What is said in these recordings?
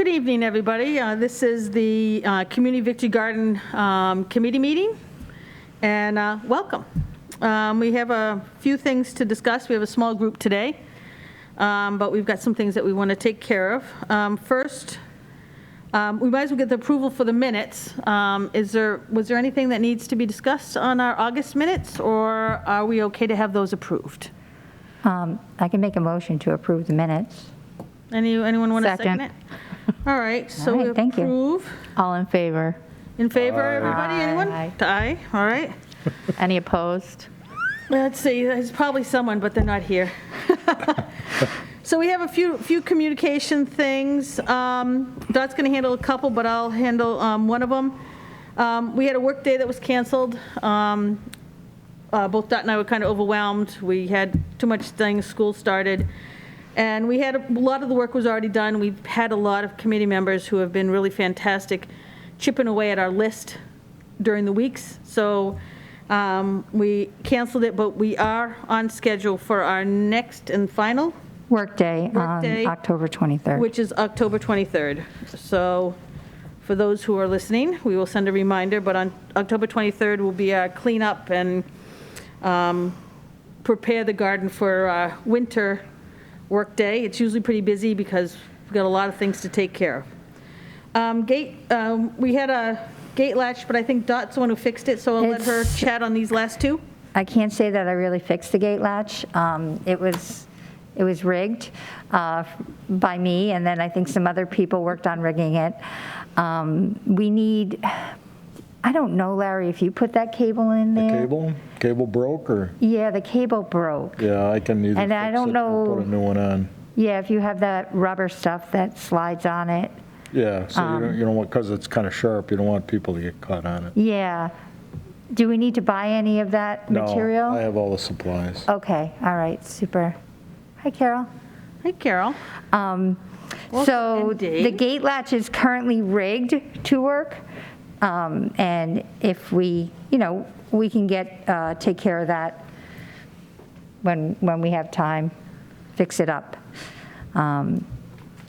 Good evening, everybody. This is the Community Victory Garden Committee meeting, and welcome. We have a few things to discuss. We have a small group today, but we've got some things that we want to take care of. First, we might as well get the approval for the minutes. Was there anything that needs to be discussed on our August minutes, or are we okay to have those approved? I can make a motion to approve the minutes. Anyone want to second it? All right, so we thank you. approve. All in favor? In favor, everybody? Anyone? Aye. Aye, all right. Any opposed? Let's see, there's probably someone, but they're not here. So we have a few communication things. Dot's going to handle a couple, but I'll handle one of them. We had a work day that was canceled. Both Dot and I were kind of overwhelmed. We had too much things, school started. And we had a lot of the work was already done. We've had a lot of committee members who have been really fantastic chipping away at our list during the weeks. So we canceled it, but we are on schedule for our next and final Workday on Workday, October 23rd. which is October 23rd. So for those who are listening, we will send a reminder, but on October 23rd will be our cleanup and prepare the garden for winter work day. It's usually pretty busy because we've got a lot of things to take care of. We had a gate latch, but I think Dot's the one who fixed it, so I'll let her chat on these last two. I can't say that I really fixed the gate latch. It was rigged by me, and then I think some other people worked on rigging it. We need, I don't know, Larry, if you put that cable in there. Cable broke, or? Yeah, the cable broke. Yeah, I can either And I fix don't it know- or put a new one on. Yeah, if you have that rubber stuff that slides on it. Yeah, so you don't want, because it's kind of sharp, you don't want people to get caught on it. Yeah. Do we need to buy any of that material? No, I have all the supplies. Okay, all right, super. Hi, Carol. Hi, Carol. So and Dave. the gate latch is currently rigged to work, and if we, we can take care of that when we have time, fix it up.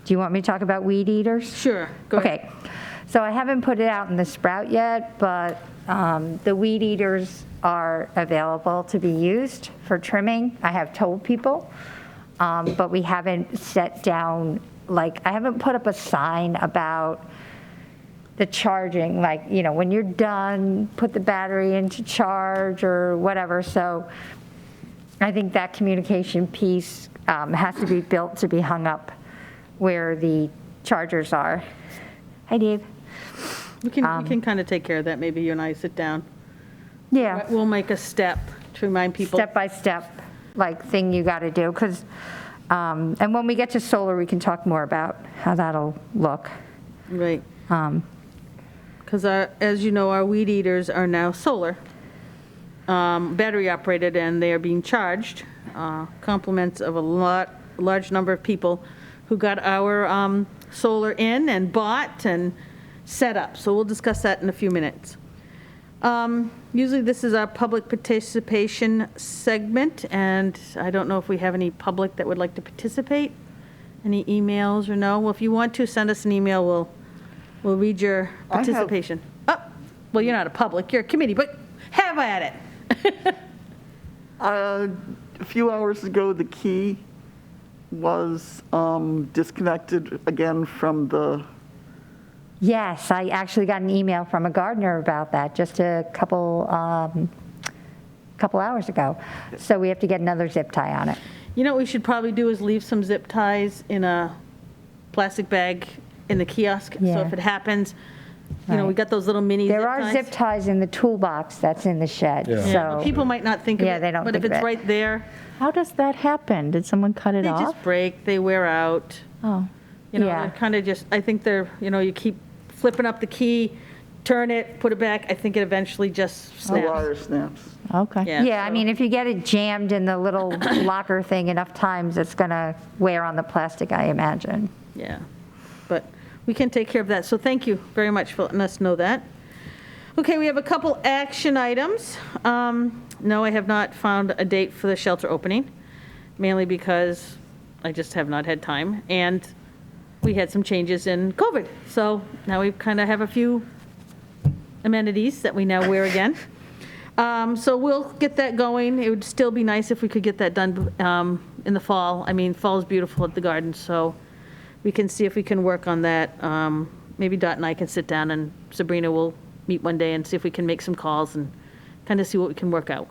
Do you want me to talk about weed eaters? Sure, go ahead. Okay, so I haven't put it out in the sprout yet, but the weed eaters are available to be used for trimming. I have told people, but we haven't set down, I haven't put up a sign about the charging, when you're done, put the battery into charge or whatever. So I think that communication piece has to be built to be hung up where the chargers are. Hi, Dave. We can kind of take care of that. Maybe you and I sit down. Yeah, We'll make a step to remind people. step by step, thing you got to do. Because, and when we get to solar, we can talk more about how that'll look. Right. Because as you know, our weed eaters are now solar, battery operated, and they are being charged. Compliments of a large number of people who got our solar in and bought and set up. So we'll discuss that in a few minutes. Usually this is our public participation segment, and I don't know if we have any public that would like to participate. Any emails or no? Well, if you want to, send us an email. We'll read your participation. Oh, well, you're not a public, you're a committee, but have at it. A few hours ago, the key was disconnected again from the... Yes, I actually got an email from a gardener about that just a couple hours ago. So we have to get another zip tie on it. You know what we should probably do is leave some zip ties in a plastic bag in the kiosk. So Yeah. if it happens, we Right. got those little mini zip There are ties. zip ties in the toolbox that's in the shed, Yeah. Yeah, so. people might not think of Yeah, it, they don't but if think of it's it. right there, How does that happen? Did someone cut it they off? just break, they wear out. Oh, Yeah. They're kind of just, I think they're, you keep flipping up the key, turn it, put it back, I think it eventually just The snaps. wire snaps. okay. Yeah, I so- mean, if you get it jammed in the little locker thing enough times, it's going to wear on the plastic, I imagine. Yeah, but we can take care of that. So thank you very much for letting us know that. Okay, we have a couple action items. No, I have not found a date for the shelter opening, mainly because I just have not had time. And we had some changes in COVID. So now we kind of have a few amenities that we now wear again. So we'll get that going. It would still be nice if we could get that done in the fall. I mean, fall is beautiful at the garden, so we can see if we can work on that. Maybe Dot and I can sit down, and Sabrina will meet one day and see if we can make some calls and kind of see what we can work out.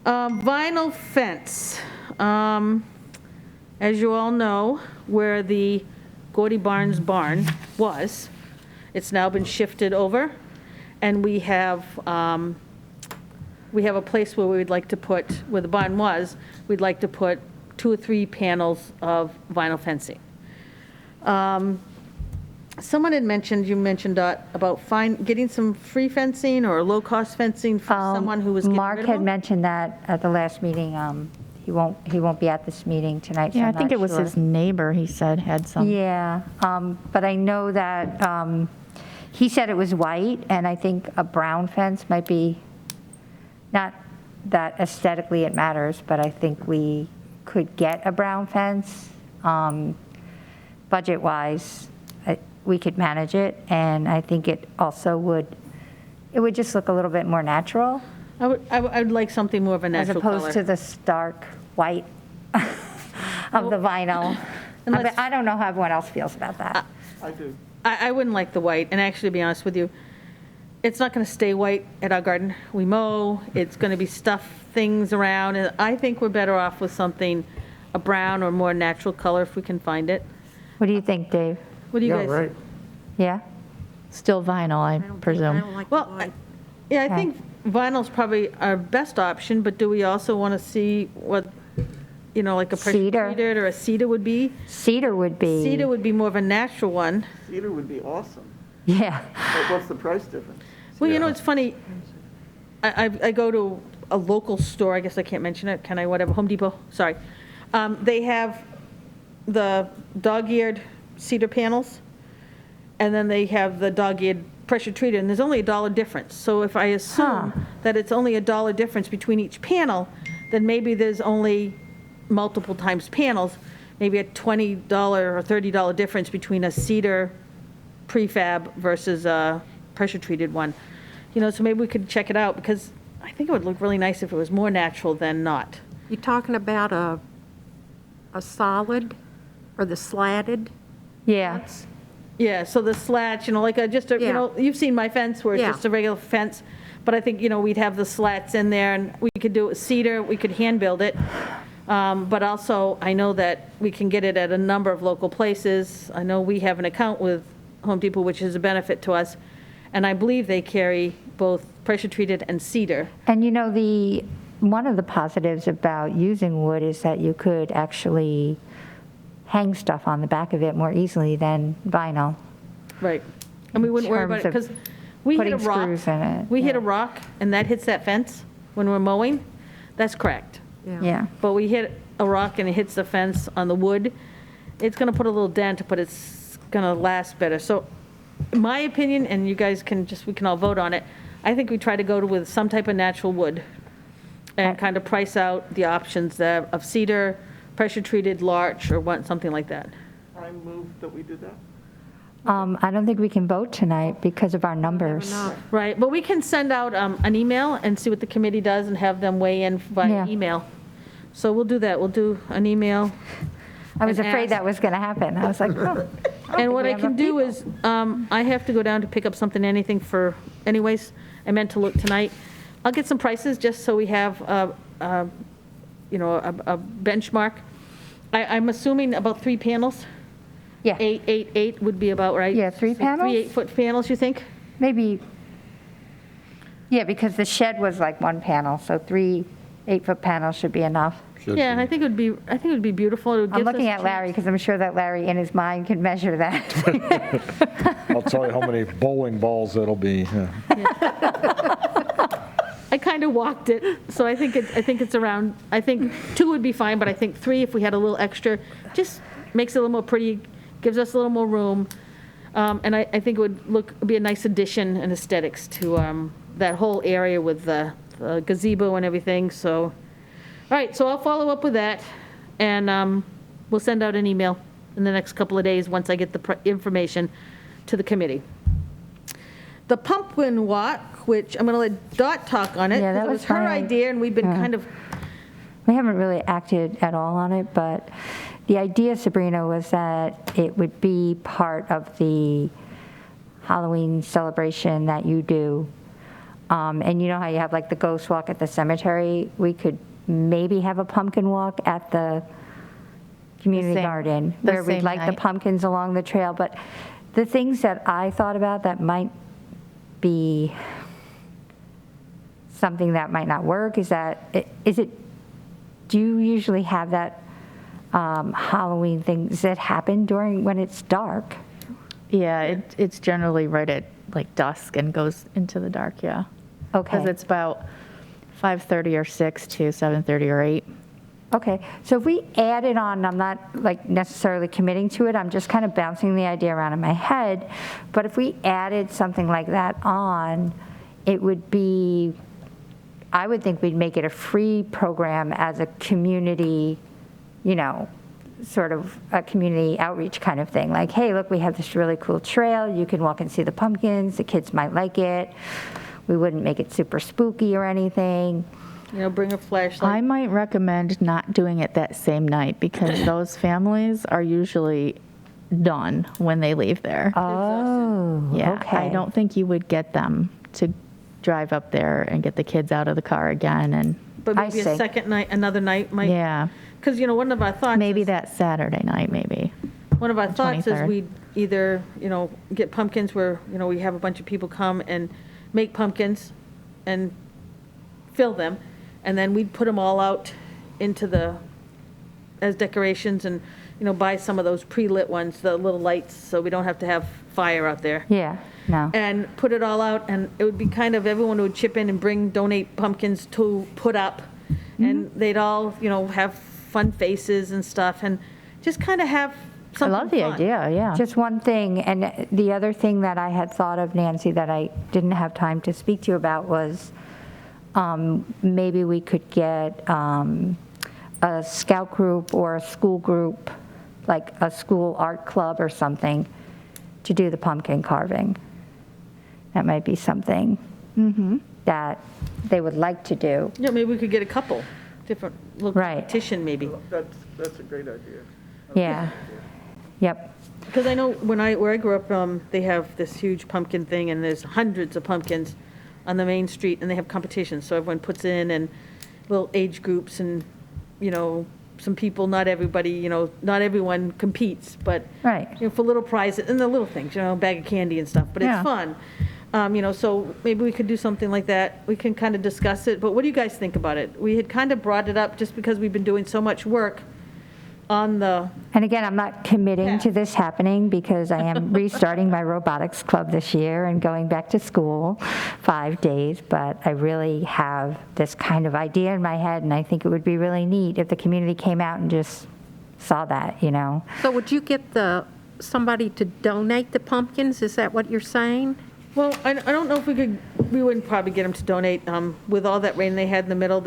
Vinyl fence. As you all know, where the Gordy Barnes barn was, it's now been shifted over, and we have a place where we would like to put, where the barn was, we'd like to put 2 or 3 panels of vinyl fencing. Someone had mentioned, you mentioned, Dot, about getting some free fencing or low-cost fencing from someone who was getting Mark rid of had them? mentioned that at the last meeting. He won't be at this meeting tonight, so Yeah, I I'm think not it was sure. his neighbor, he said, had some. Yeah, but I know that he said it was white, and I think a brown fence might be, not that aesthetically it matters, but I think we could get a brown fence. Budget-wise, we could manage it, and I think it also would just look a little bit more natural, I would like something more of a as natural color. opposed to the stark white of the vinyl. And let's- I don't know how everyone else feels about that. I do. I wouldn't like the white, and actually, to be honest with you, it's not going to stay white at our garden. We mow, it's going to be stuff, things around, and I think we're better off with something, a brown or more natural color if we can find it. What do you think, Dave? What do you Yeah, guys? right. Yeah? Still vinyl, I presume. Well, yeah, I Okay. think vinyl's probably our best option, but do we also want to see what, like a pressure Cedar. treated or a cedar would be? Cedar would be. Cedar would be more of a natural one. Cedar would be awesome. Yeah. But what's the price difference? Well, it's funny, I go to a local store, I guess I can't mention it, can I, whatever, Home Depot, sorry. They have the dog-eared cedar panels, and then they have the dog-eared pressure treated, and there's only $1 difference. So if I assume that it's only $1 difference between each panel, then maybe there's only multiple times panels, maybe a $20 or $30 difference between a cedar prefab versus a pressure-treated one. So maybe we could check it out, because I think it would look really nice if it was more natural than not. You talking about a solid or the slatted? Yeah. Yeah, so the slats, like Yeah. you've seen my fence where it's Yeah. just a regular fence, but I think, we'd have the slats in there, and we could do it with cedar, we could hand build it. But also, I know that we can get it at a number of local places. I know we have an account with Home Depot, which is a benefit to us, and I believe they carry both pressure-treated and cedar. And one of the positives about using wood is that you could actually hang stuff on the back of it more easily than vinyl. Right. And we wouldn't worry about it, terms of because we hit a putting rock. screws in it, We hit a yeah. rock, and that hits that fence when we're mowing, that's cracked. Yeah. But we hit a rock and it hits the fence on the wood, it's going to put a little dent, but it's going to last better. So my opinion, and you guys we can all vote on it, I think we try to go with some type of natural wood and kind of price out the options there of cedar, pressure-treated, larch, or something like that. I move that we do that. I don't think we can vote tonight because of our numbers. Right, but we can send out an email and see what the committee does and have them weigh in via Yeah. email. So we'll do that, we'll do an email. I was And afraid ask- that was going to happen. I was like, oh. And what I can do is, I have to go down to pick up something, anything anyways, I meant to look tonight. I'll get some prices, just so we have, a benchmark. I'm assuming about 3 panels? Yeah, 8 would be about right? Yeah, 3 So panels? 3 8-foot panels, you think? maybe, yeah, because the shed was like 1 panel, so 3 8-foot panels should be enough. Should Yeah, and be. I think it would be beautiful. It would I'm give us looking a at Larry because I'm sure that Larry in his mind can measure that. I'll tell you how many bowling balls it'll be. Yeah. I kind of walked it, so I think it's around, I think 2 would be fine, but I think 3, if we had a little extra, just makes it a little more pretty, gives us a little more room. And I think it would be a nice addition and aesthetics to that whole area with the gazebo and everything, so. All right, so I'll follow up with that, and we'll send out an email. in the next couple of days, once I get the information to the committee. The pumpkin walk, which I'm going to let Dot talk on it, Yeah, that because it was was her my- idea, and we've been yeah. kind of, We haven't really acted at all on it, but the idea, Sabrina, was that it would be part of the Halloween celebration that you do. And you know how you have like the ghost walk at the cemetery? We could maybe have a pumpkin walk at the community same- garden, the where we'd same like the night. pumpkins along the trail. But the things that I thought about that might be something that might not work is do you usually have that Halloween things that happen during when it's dark? Yeah, it's generally right at like dusk and goes into the dark, yeah. Okay. Because it's about 5:30 or 6 to 7:30 or 8. Okay, so if we add it on, I'm not like necessarily committing to it, I'm just kind of bouncing the idea around in my head, but if we added something like that on, it would be, I would think we'd make it a free program as a community, you know, sort of a community outreach kind of thing. Like, hey, look, we have this really cool trail, you can walk and see the pumpkins, the kids might like it. We wouldn't make it super spooky or anything. bring a flashlight. I might recommend not doing it that same night because those families are usually done when they leave there. Oh, Yeah, okay. I don't think you would get them to drive up there and get the kids out of the car again and, But I maybe a see. second night, another night might. yeah, Because, one of our thoughts. maybe is- that Saturday night, maybe. One of our thoughts is 23rd. we'd either, get pumpkins where, we have a bunch of people come and make pumpkins and fill them, and then we'd put them all out as decorations and, buy some of those pre-lit ones, the little lights, so we don't have to have fire out there. Yeah, no. And put it all out, and it would be kind of, everyone would chip in and donate pumpkins to put up, and they'd all, have fun faces and stuff, and just kind of have I something love the fun. idea, yeah. Just one thing, and the other thing that I had thought of, Nancy, that I didn't have time to speak to you about was maybe we could get a scout group or a school group, like a school art club or something, to do the pumpkin carving. That might be something that they would like to do. Yeah, maybe we could get a couple, different little Right. competition maybe. That's a great idea. Yeah, yep. Because I know where I grew up, they have this huge pumpkin thing, and there's hundreds of pumpkins on the main street, and they have competitions, so everyone puts in, and little age groups, and, some people, not everybody, not everyone competes, but, Right. for little prizes, and the little things, a bag of candy and stuff, but it's Yeah. fun. So maybe we could do something like that. We can kind of discuss it, but what do you guys think about it? We had kind of brought it up just because we've been doing so much work on the, And again, I'm not committing to this happening because I am restarting my robotics club this year and going back to school 5 days, but I really have this kind of idea in my head, and I think it would be really neat if the community came out and just saw that, So would you get somebody to donate the pumpkins? Is that what you're saying? well, I don't know if we wouldn't probably get them to donate. With all that rain they had in the middle,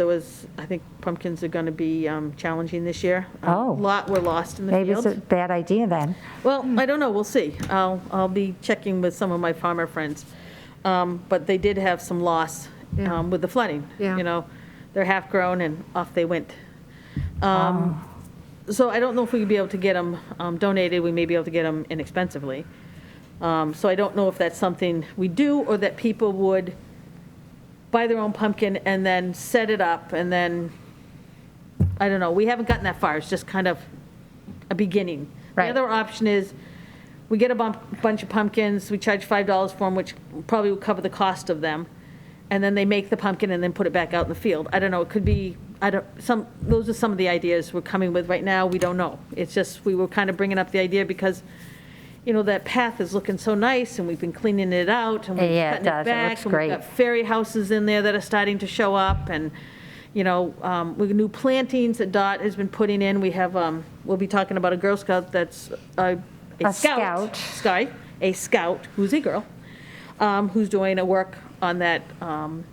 I think pumpkins are going to be challenging this year. Oh. A lot were lost in the Maybe it's fields. a bad idea then. Well, I don't know, we'll see. I'll be checking with some of my farmer friends. But they did have some loss Yeah. with the flooding. Yeah. They're half-grown and off they went. So I don't know if we'd be able to get them donated. We may be able to get them inexpensively. So I don't know if that's something we do, or that people would buy their own pumpkin and then set it up, and then, I don't know, we haven't gotten that far, it's just kind of a beginning. Right. The other option is, we get a bunch of pumpkins, we charge $5 for them, which probably will cover the cost of them, and then they make the pumpkin and then put it back out in the field. I don't know, it could be, those are some of the ideas we're coming with right now, we don't know. It's just, we were kind of bringing up the idea because, that path is looking so nice, and we've been cleaning it out, and we're Yeah, it cutting it does. It back. looks And great. we've got fairy houses in there that are starting to show up, and, with new plantings that Dot has been putting in. We have, we'll be talking about a Girl Scout that's a scout. a scout, who's a girl, who's doing a work on that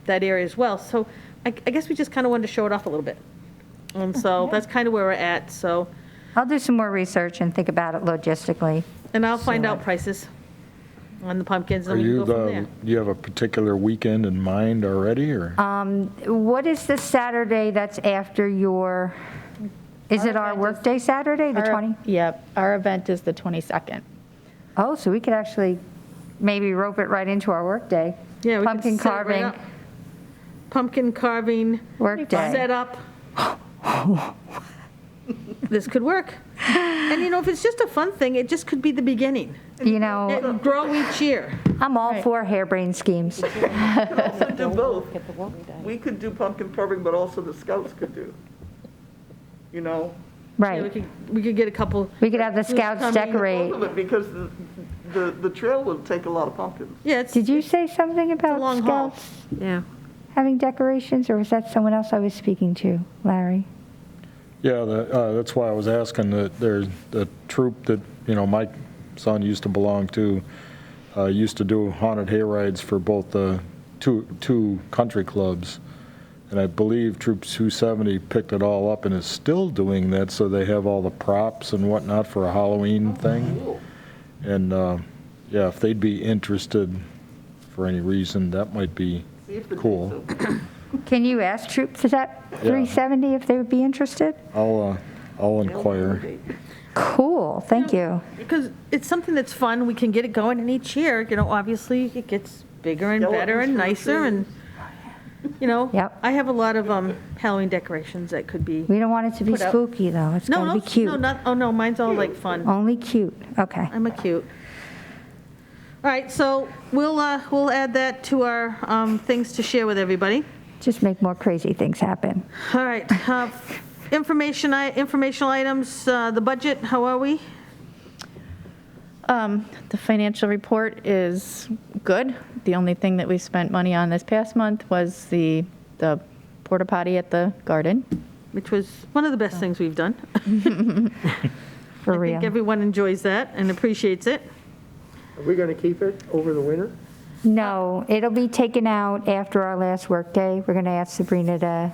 area as well. So I guess we just kind of wanted to show it off a little bit. And so that's kind of where we're at, so. I'll do some more research and think about it logistically. And I'll find out prices on the pumpkins, Are and we can you go from there. do you have a particular weekend in mind already, or? What is the Saturday that's after your, is it our workday Saturday, the 20? Yep, our event is the 22nd. Oh, so we could actually maybe rope it right into our workday. Yeah, we can Pumpkin set it right carving, up. Pumpkin carving, workday. set up. This could work. And you know, if it's just a fun thing, it just could be the beginning. You know, It'll grow each year. I'm all for harebrained schemes. We could also do both. We could do pumpkin carving, but also the scouts could do. You know? Yeah, Right. we could get a couple. We could have the scouts coming. decorate. Both of it, because the trail would take a lot of pumpkins. Yeah, it's, Did you say something about long haul. scouts Yeah. having decorations, or was that someone else I was speaking to, Larry? Yeah, that's why I was asking, that there's the troop that, my son used to belong to, used to do haunted hayrides for both the two country clubs. And I believe Troop 270 picked it all up and is still doing that, so they have all the props and whatnot for a Halloween thing. And, yeah, if they'd be interested for any reason, that might be See if the cool. Can you ask troops at 370 if they would be interested? I'll inquire. Cool, thank you. because it's something that's fun. We can get it going, and each year, obviously it gets bigger and better and nicer, and, Yep. I have a lot of Halloween decorations that could be. We don't want it to be Put up. spooky, though. It's No, got to no, be cute. no, not, oh, no, mine's all like fun. Only cute, okay. I'm a cute. All right, so we'll add that to our things to share with everybody. Just make more crazy things happen. All right, informational items, the budget, how are we? The financial report is good. The only thing that we spent money on this past month was the porta potty at the garden. Which was one of the best things we've done. For I real. think everyone enjoys that and appreciates it. Are we going to keep it over the winter? No, it'll be taken out after our last workday. We're going to ask Sabrina to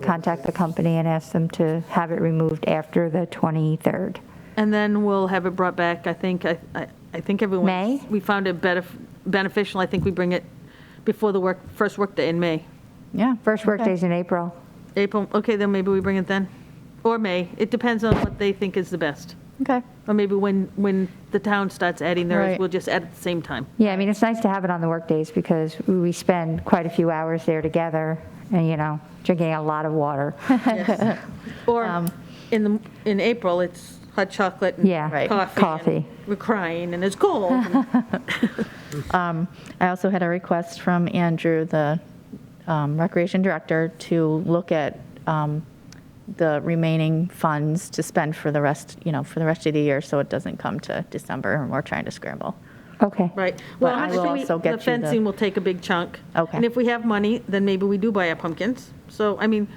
contact the company and ask them to have it removed after the 23rd. And then we'll have it brought back, I think everyone. May? We found it beneficial. I think we bring it before the first workday in May. Yeah. First workday's in April. April, okay, then maybe we bring it then. Or May. It depends on what they think is the best. Okay. Or maybe when the town starts adding theirs, Right. we'll just add at the same time. Yeah, I mean, it's nice to have it on the workdays because we spend quite a few hours there together and, drinking a lot of water. Yes. Or in April, it's hot chocolate and Yeah, Right. coffee. And we're crying and it's cold. I also had a request from Andrew, the recreation director, to look at the remaining funds to spend for the rest, for the rest of the year, so it doesn't come to December and we're trying to scramble. Okay. Right. But Well, I will actually, also get you the fencing will take a big chunk. Okay. And if we have money, then maybe we do buy our pumpkins. So, I mean,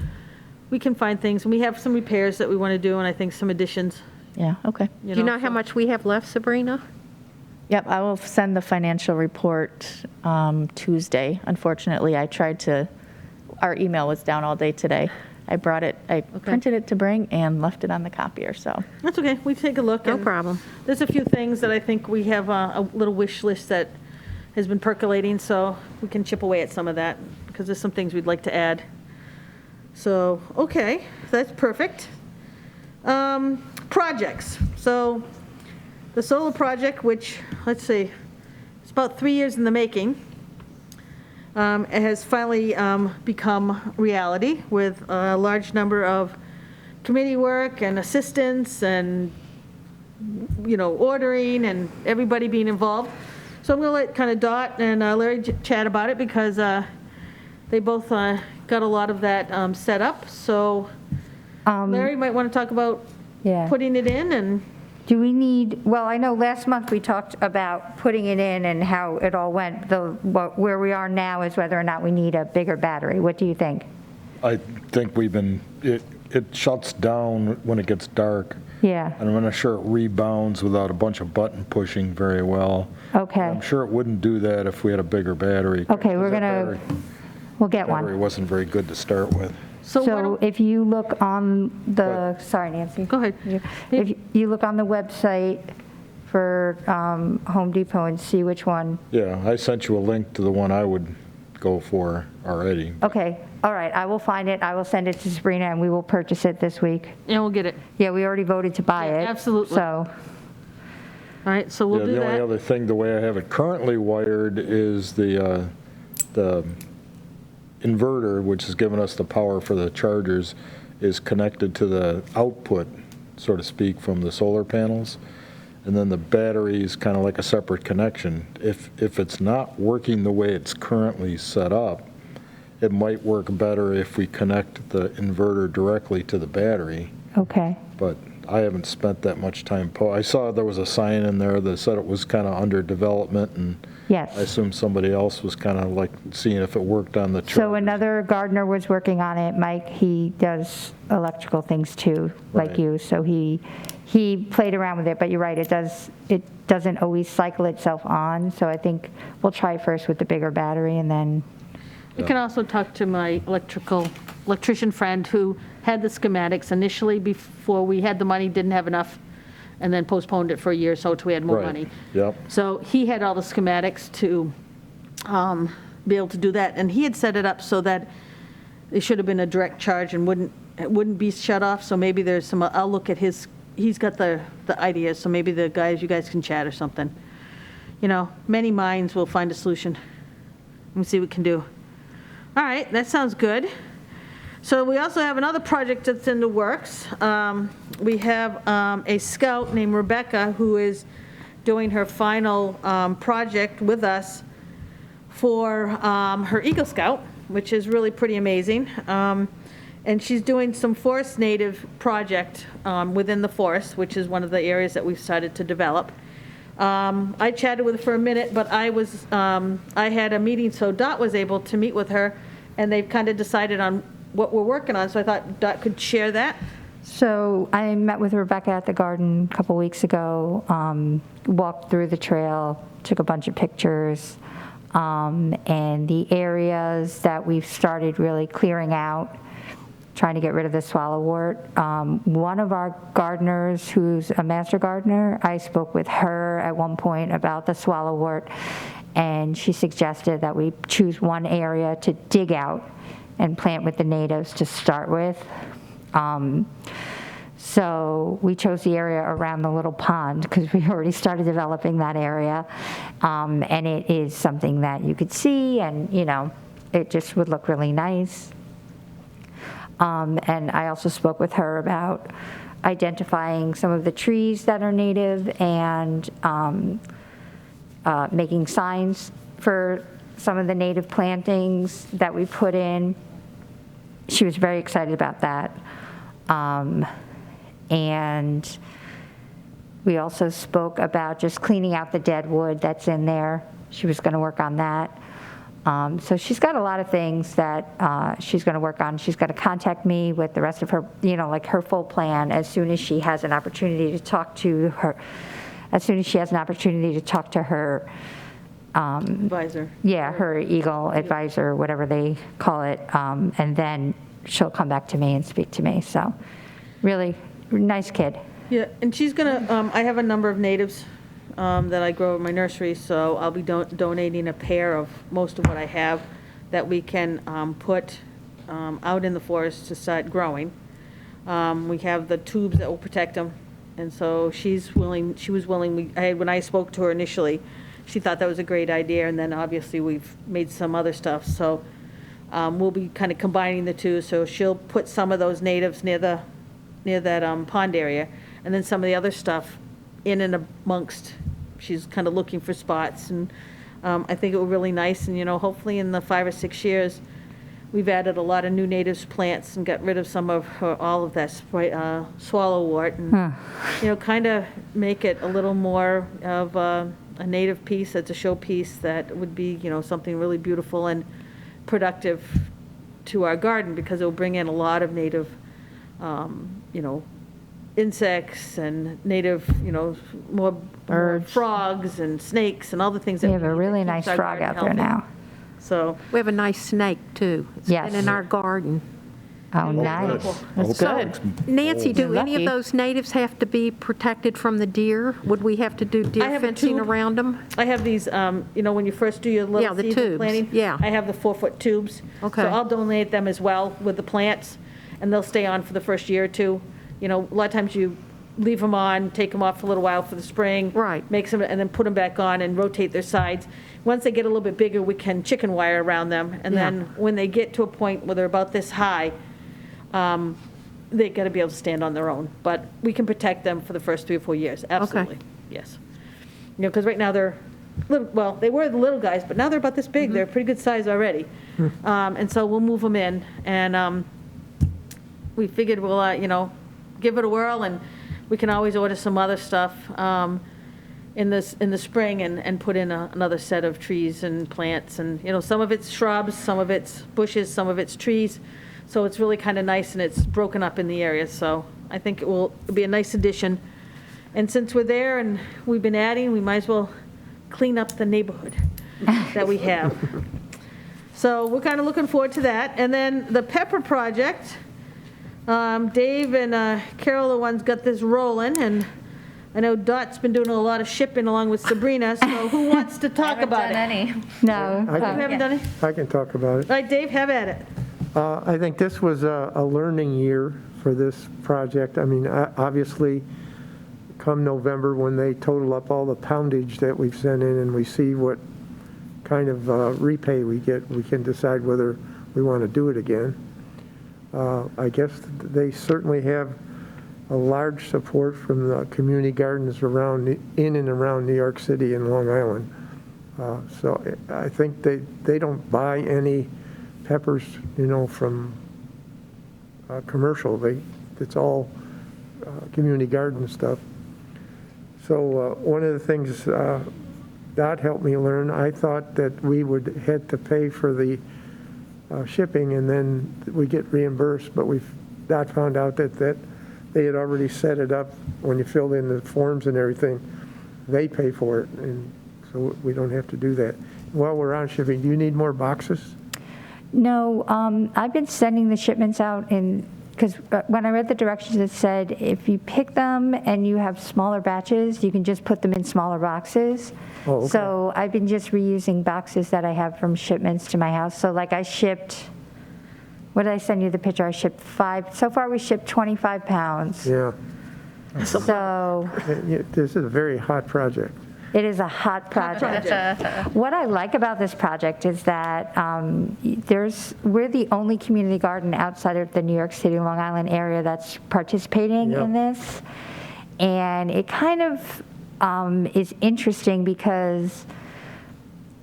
we can find things, and we have some repairs that we want to do, and I think some additions. Yeah, okay. Do you know how much we have left, Sabrina? Yep, I will send the financial report Tuesday. Unfortunately, our email was down all day today. I printed it to bring and left it on the copier, so. That's okay, we take a look. No and problem. There's a few things that I think we have a little wish list that has been percolating, so we can chip away at some of that, because there's some things we'd like to add. So, okay, that's perfect. Projects. So, the solar project, which, let's see, it's about 3 years in the making, it has finally become reality with a large number of committee work and assistance and, ordering and everybody being involved. So I'm going to let kind of Dot and Larry chat about it because they both got a lot of that set up. So Larry might want to talk about Yeah. putting it in and. Do we need, well, I know last month we talked about putting it in and how it all went. Where we are now is whether or not we need a bigger battery. What do you think? I think it shuts down when it gets dark. Yeah, And I'm not sure it rebounds without a bunch of button pushing very well. okay. I'm sure it wouldn't do that if we had a bigger battery. Okay, we're because that gonna, we'll get Battery one. wasn't very good to start with. So why So don't- if you look on the, sorry, Nancy. Go ahead. If you look on the website for Home Depot and see which one, Yeah, I sent you a link to the one I would go for already. okay, all right, I will find it, I will send it to Sabrina, and we will purchase it this week. And we'll get it. Yeah, we already voted to buy Yeah, it. absolutely. So, All right, so we'll Yeah, do the only that. other thing, the way I have it currently wired is the inverter, which has given us the power for the chargers, is connected to the output, so to speak, from the solar panels. And then the battery is kind of like a separate connection. If it's not working the way it's currently set up, it might work better if we connect the inverter directly to the battery. okay. But I haven't spent that much time. I saw there was a sign in there that said it was kind of under development, and Yes. I assume somebody else was kind of like seeing if it worked on the So chargers. another gardener was working on it, Mike, he does electrical things too, like Right. you, so he played around with it, but you're right, it doesn't always cycle itself on, so I think we'll try first with the bigger battery and then, You can also talk to my electrician friend who had the schematics initially before we had the money, didn't have enough, and then postponed it for a year or so till we had more Right. money. Yep. So he had all the schematics to be able to do that, and he had set it up so that it should have been a direct charge and it wouldn't be shut off, so maybe there's some, I'll look at he's got the ideas, so maybe you guys can chat or something. You know, many minds will find a solution. Let me see what we can do. All right, that sounds good. So we also have another project that's in the works. We have a scout named Rebecca who is doing her final project with us for her Eagle Scout, which is really pretty amazing. And she's doing some forest native project within the forest, which is one of the areas that we've started to develop. I chatted with her for a minute, but I had a meeting, so Dot was able to meet with her, and they've kind of decided on what we're working on, so I thought Dot could share that. so I met with Rebecca at the garden a couple weeks ago, walked through the trail, took a bunch of pictures, and the areas that we've started really clearing out, trying to get rid of the swallowwort. One of our gardeners, who's a master gardener, I spoke with her at one point about the swallowwort, and she suggested that we choose one area to dig out and plant with the natives to start with. So we chose the area around the little pond because we already started developing that area. And it is something that you could see, and, you know, it just would look really nice. And I also spoke with her about identifying some of the trees that are native and making signs for some of the native plantings that we put in. She was very excited about that. And we also spoke about just cleaning out the dead wood that's in there. She was going to work on that. So she's got a lot of things that she's going to work on. She's going to contact me with the rest of her, you know, like her full plan as soon as she has an opportunity to talk to her, Advisor. yeah, her Eagle advisor, whatever they call it, and then she'll come back to me and speak to me. So really nice kid. Yeah, and she's gonna, I have a number of natives that I grow in my nursery, so I'll be donating a pair of most of what I have that we can put out in the forest to start growing. We have the tubes that will protect them, and so she was willing, when I spoke to her initially, she thought that was a great idea, and then obviously we've made some other stuff, so we'll be kind of combining the two, so she'll put some of those natives near that pond area, and then some of the other stuff in and amongst. She's kind of looking for spots, and I think it was really nice, and, you know, hopefully in the 5 or 6 years, we've added a lot of new natives plants and got rid of some of all of that swallowwort, and, you know, kind of make it a little more of a native piece that's a showpiece that would be, you know, something really beautiful and productive to our garden, because it will bring in a lot of native, you know, insects and native, you know, more Birds. frogs and snakes and all the things that We have a need that really keeps nice our frog garden out there healthy. now. So, We have a nice snake, too. It's Yes. been in our garden. Oh, nice. That's good. Nancy, do any of Lucky. those natives have to be protected from the deer? Would we have to do I deer have a fencing tube. around them? I have these, when you first do your Yeah, little the season tubes, planting. yeah. I have the 4-foot tubes. Okay. So I'll donate them as well with the plants, and they'll stay on for the first year or two. A lot of times you leave them on, take them off for a little while for the spring. Right. Make some, and then put them back on and rotate their sides. Once they get a little bit bigger, we can chicken wire around them. And Yeah. then when they get to a point where they're about this high, they got to be able to stand on their own. But we can protect them for the first 3 or 4 years, absolutely, yes. Because right now they're, little. They were the little guys, but now they're about this big. They're a pretty good size already. And so we'll move them in, and we figured we'll, give it a whirl, and we can always order some other stuff in the spring and put in another set of trees and plants, and, some of it's shrubs, some of it's bushes, some of it's trees. So it's really kind of nice, and it's broken up in the area, so I think it'll be a nice addition. And since we're there and we've been adding, we might as well clean up the neighborhood that we have. So we're kind of looking forward to that. And then the pepper project, Dave and Carol are the ones got this rolling, and I know Dot's been doing a lot of shipping along with Sabrina, so who wants to talk about it? No. I You can- haven't done it? I can talk about it. All right, Dave, have at it. I think this was a learning year for this project. I mean, obviously, come November, when they total up all the poundage that we've sent in and we see what kind of repay we get, we can decide whether we want to do it again. I guess they certainly have a large support from the community gardens in and around New York City and Long Island. So I think they don't buy any peppers, from commercial. It's all community garden stuff. So one of the things Dot helped me learn, I thought that we would had to pay for the shipping and then we get reimbursed, but Dot found out that they had already set it up. When you filled in the forms and everything, they pay for it, and so we don't have to do that. While we're on shipping, do you need more boxes? No, I've been sending the shipments out because when I read the directions, it said if you pick them and you have smaller batches, you can just put them in smaller boxes. Oh, okay. So I've been just reusing boxes that I have from shipments to my house. So like I shipped, what did I send you the picture? I shipped 5. So far we shipped 25 pounds. Yeah. So This is a very hot project. it is a hot project. What I like about this project is that we're the only community garden outside of the New York City, Long Island area that's participating in this. And it kind of is interesting because,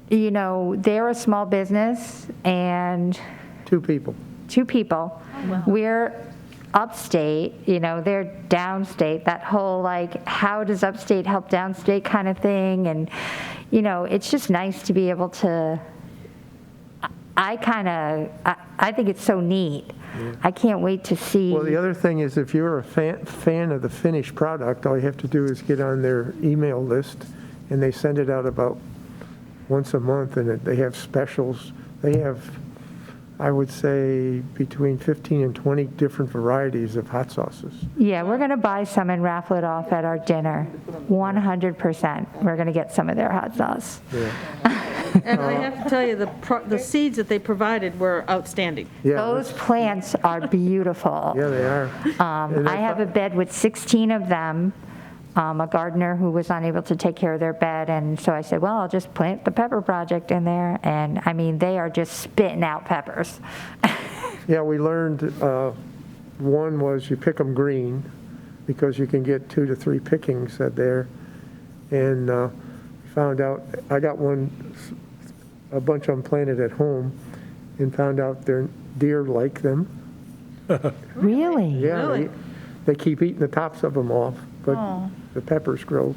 they're a small business and 2 people. 2 people. We're upstate, they're downstate, that whole how does upstate help downstate kind of thing. And, it's just nice to be able to, I think it's so neat. I can't wait to see. Well, the other thing is if you're a fan of the finished product, all you have to do is get on their email list, and they send it out about once a month, and they have specials. They have, I would say, between 15 and 20 different varieties of hot sauces. Yeah, we're going to buy some and raffle it off at our dinner. 100%. We're going to get some of their hot sauce. And I have to tell you, the seeds that they provided were outstanding. Yeah, Those plants are beautiful. yeah, they are. And I have a bed with 16 of them, a gardener who was unable to take care of their bed, and so I said, well, I'll just plant the pepper project in there, and I mean, they are just spitting out peppers. Yeah, we learned, one was you pick them green, because you can get 2 to 3 pickings there. And found out, I got a bunch of them planted at home, and found out their deer like them. Really? Yeah, Really? they keep eating the tops of them off, but the peppers grow.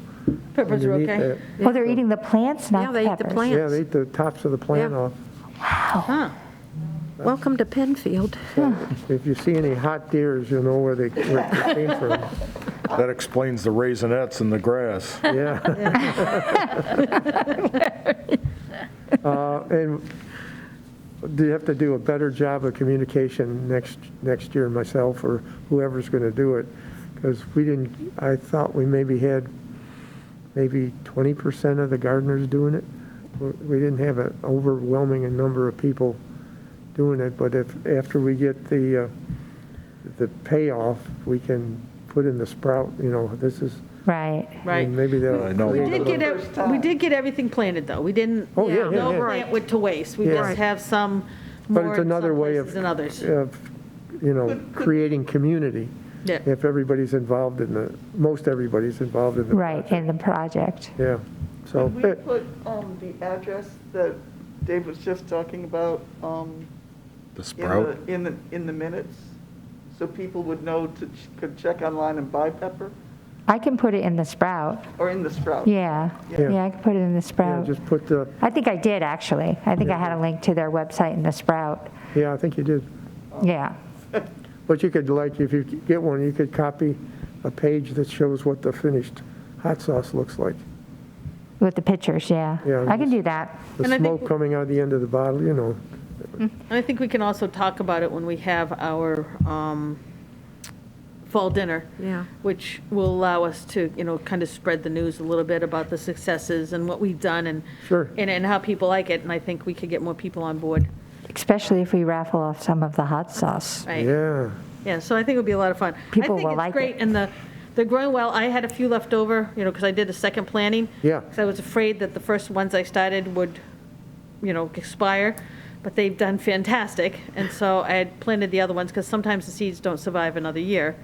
Peppers are underneath okay. that. Oh, they're eating the plants, not Yeah, the they eat the peppers. plants. Yeah, they eat the tops of the plant Yeah. off. Huh. Welcome to Penfield. If you see any hot deers, you'll know where they came from. That explains the raisinets in the grass. Yeah. And you have to do a better job of communication next year, myself or whoever's going to do it, because I thought we maybe had 20% of the gardeners doing it. We didn't have an overwhelming number of people doing it, but after we get the payoff, we can put in the sprout, this is, Right. Right. and maybe they'll. I know. We create did a get, little- we did get everything planted, though. We didn't, Oh, yeah, no yeah. plant went to waste. We Yeah. just have some But more it's in another some way places than others. of, creating community. Yeah. If everybody's involved most everybody's involved in the Right, project. in the project. Yeah, so, Could we put the address that Dave was just talking about The sprout? in the minutes? So people would know could check online and buy pepper, I can put it in the sprout. or in the sprout? Yeah, Yeah. yeah, I can put it in the yeah, sprout. just put the, I think I did, actually. I think I had a link to their website in the sprout. yeah, I think you did. Yeah, But you could, if you get one, you could copy a page that shows what the finished hot sauce looks like. with the pictures, yeah. Yeah, I can just- do that. The And I think- smoke coming out the end of the bottle, And I think we can also talk about it when we have our fall dinner. Yeah. Which will allow us to, kind of spread the news a little bit about the successes and what we've done and. Sure. And how people like it, and I think we could get more people on board. Especially if we raffle off some of the hot sauce. Right? Yeah. Yeah, so I think it would be a lot of fun. People will I think like it's great, it. and they're growing well. I had a few left over, because I did a second planting. Yeah. Because I was afraid that the first ones I started would, expire, but they've done fantastic. And so I had planted the other ones, because sometimes the seeds don't survive another year.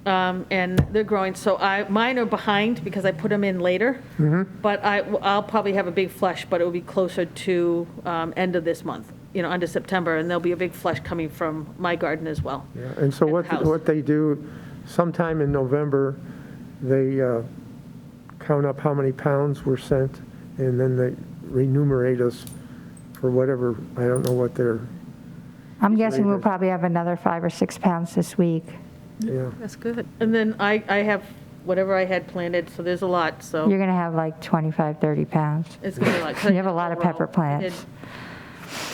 And they're growing, so mine are behind because I put them in later. But I'll probably have a big flush, but it will be closer to end of this month, end of September, and there'll be a big flush coming from my garden as well. Yeah, and so At what the house. what they do, sometime in November, they count up how many pounds were sent, and then they remunerate us for whatever, I don't know what they're, I'm guessing we'll Later. probably have another 5 or 6 pounds this week. yeah. That's good. And then I have whatever I had planted, so there's a lot, so You're going to have like 25, 30 pounds. it's gonna be like. You have a lot of pepper plants.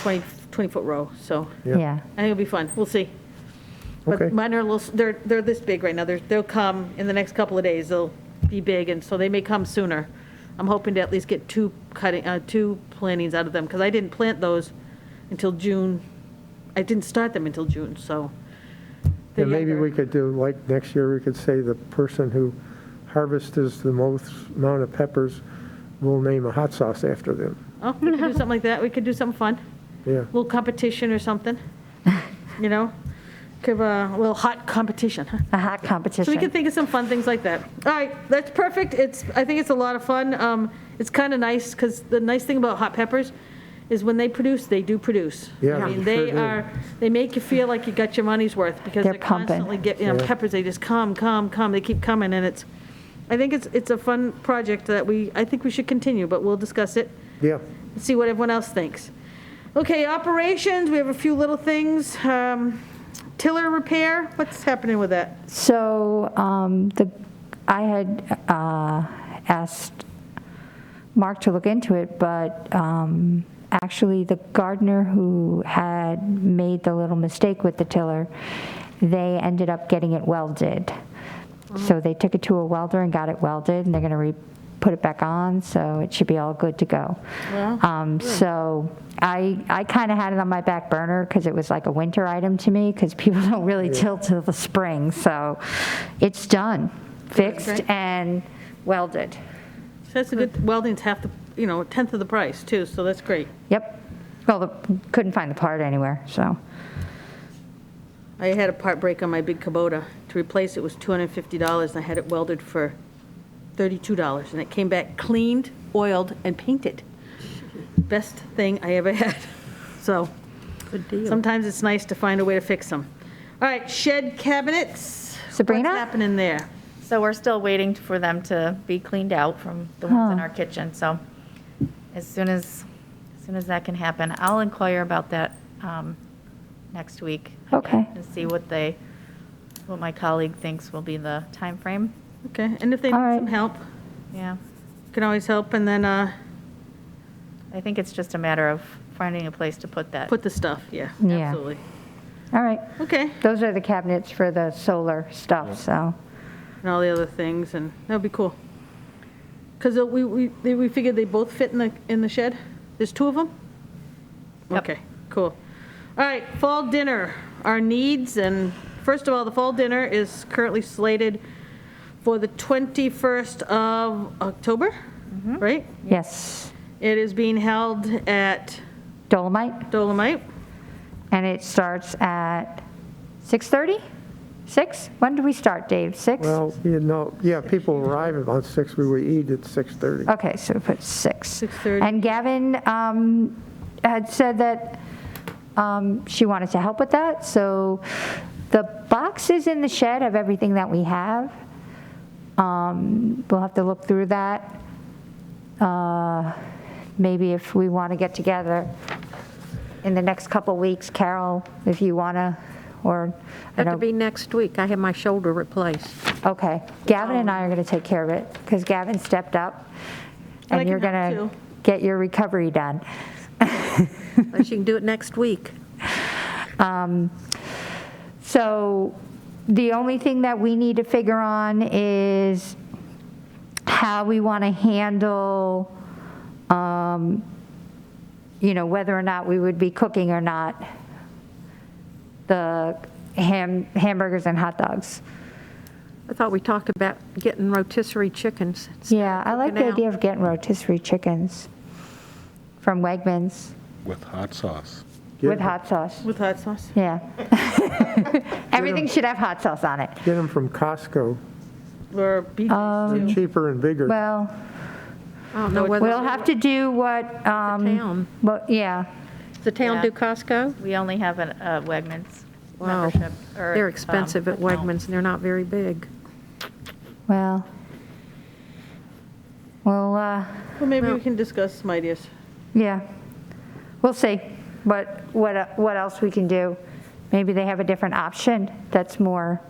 20-foot row, so Yeah. Yeah. I think it'll be fun. We'll see. Okay. But mine are a little, they're this big right now. They'll come in the next couple of days. They'll be big, and so they may come sooner. I'm hoping to at least get two plantings out of them, because I didn't plant those until June. I didn't start them until June, so. they're And maybe younger. we could do, like, next year, we could say the person who harvests the most amount of peppers, we'll name a hot sauce after them. Oh, we could do something like that. We could do something fun. Yeah. Little competition or something, Could have a little hot competition, huh? A hot competition. So we can think of some fun things like that. All right, that's perfect. I think it's a lot of fun. It's kind of nice, because the nice thing about hot peppers is when they produce, they do produce. Yeah, I mean, they they sure do. they make you feel like you got your money's worth, because They're they're pumping. constantly getting, peppers, they just come, they keep coming, and I think it's a fun project that I think we should continue, but we'll discuss it. Yeah. See what everyone else thinks. Okay, operations, we have a few little things. Tiller repair, what's happening with that? So I had asked Mark to look into it, but actually the gardener who had made the little mistake with the tiller, they ended up getting it welded. So they took it to a welder and got it welded, and they're going to put it back on, so it should be all good to go. So I kind of had it on my back burner because it was like a winter item to me, because people don't really till till the spring. So it's done, fixed great. and welded. So that's a good, welding's half the, a tenth of the price too, so that's great. Yep. Well, couldn't find the part anywhere, so. I had a part break on my big Kubota. To replace it was $250, and I had it welded for $32, and it came back cleaned, oiled, and painted. Best thing I ever had. So Good deal. sometimes it's nice to find a way to fix them. All right, shed cabinets. Sabrina? What's happening there? So we're still waiting for them to be cleaned out from the ones in Oh. our kitchen, so as soon as that can happen, I'll inquire about that next week. Okay. And see what my colleague thinks will be the time frame. Okay, and if they All need right. some help, Yeah, you can always help, and then, I think it's just a matter of finding a place to put that. Put the stuff, yeah, Yeah. absolutely. All right. Okay, Those are the cabinets for the solar stuff, so. and all the other things, and that'd be cool. Because we figured they both fit in the shed? There's 2 of them? Yep. Okay, cool. All right, fall dinner, our needs, and first of all, the fall dinner is currently slated for the 21st of October, right? Yes. It is being held at Dolomite, Dolomite. and it starts at 6:30? 6? When do we start, Dave? 6? Well, people arrive at about 6, we eat at 6:30. Okay, so we put 6. 6:30. And Gavin had said that she wanted to help with that, so the boxes in the shed of everything that we have, we'll have to look through that. Maybe if we want to get together in the next couple weeks, Carol, if you want to, or, I That know, could be next week. I have my shoulder replaced. okay. Gavin and I are going to take care of it, because Gavin stepped up, And I and you're can help, going to too. get your recovery done. Unless you can do it next week. So the only thing that we need to figure on is how we want to handle, whether or not we would be cooking or not the hamburgers and hot dogs. I thought we talked about getting rotisserie chickens. instead of Yeah, I like cooking the out. idea of getting rotisserie chickens from Wegmans With hot sauce. with hot sauce. With hot sauce. Yeah. Everything should have hot sauce on it. Get them from Costco, Or beef they're too. cheaper and bigger. Well, I don't know whether. we'll have to do what, town. yeah. Does the town Yeah. do Costco? We only have a Wegmans Wow. membership. or, They're expensive at account. Wegmans, and they're not very big. Well, Well, maybe we can discuss some ideas. yeah, we'll see what else we can do. Maybe they have a different option that's more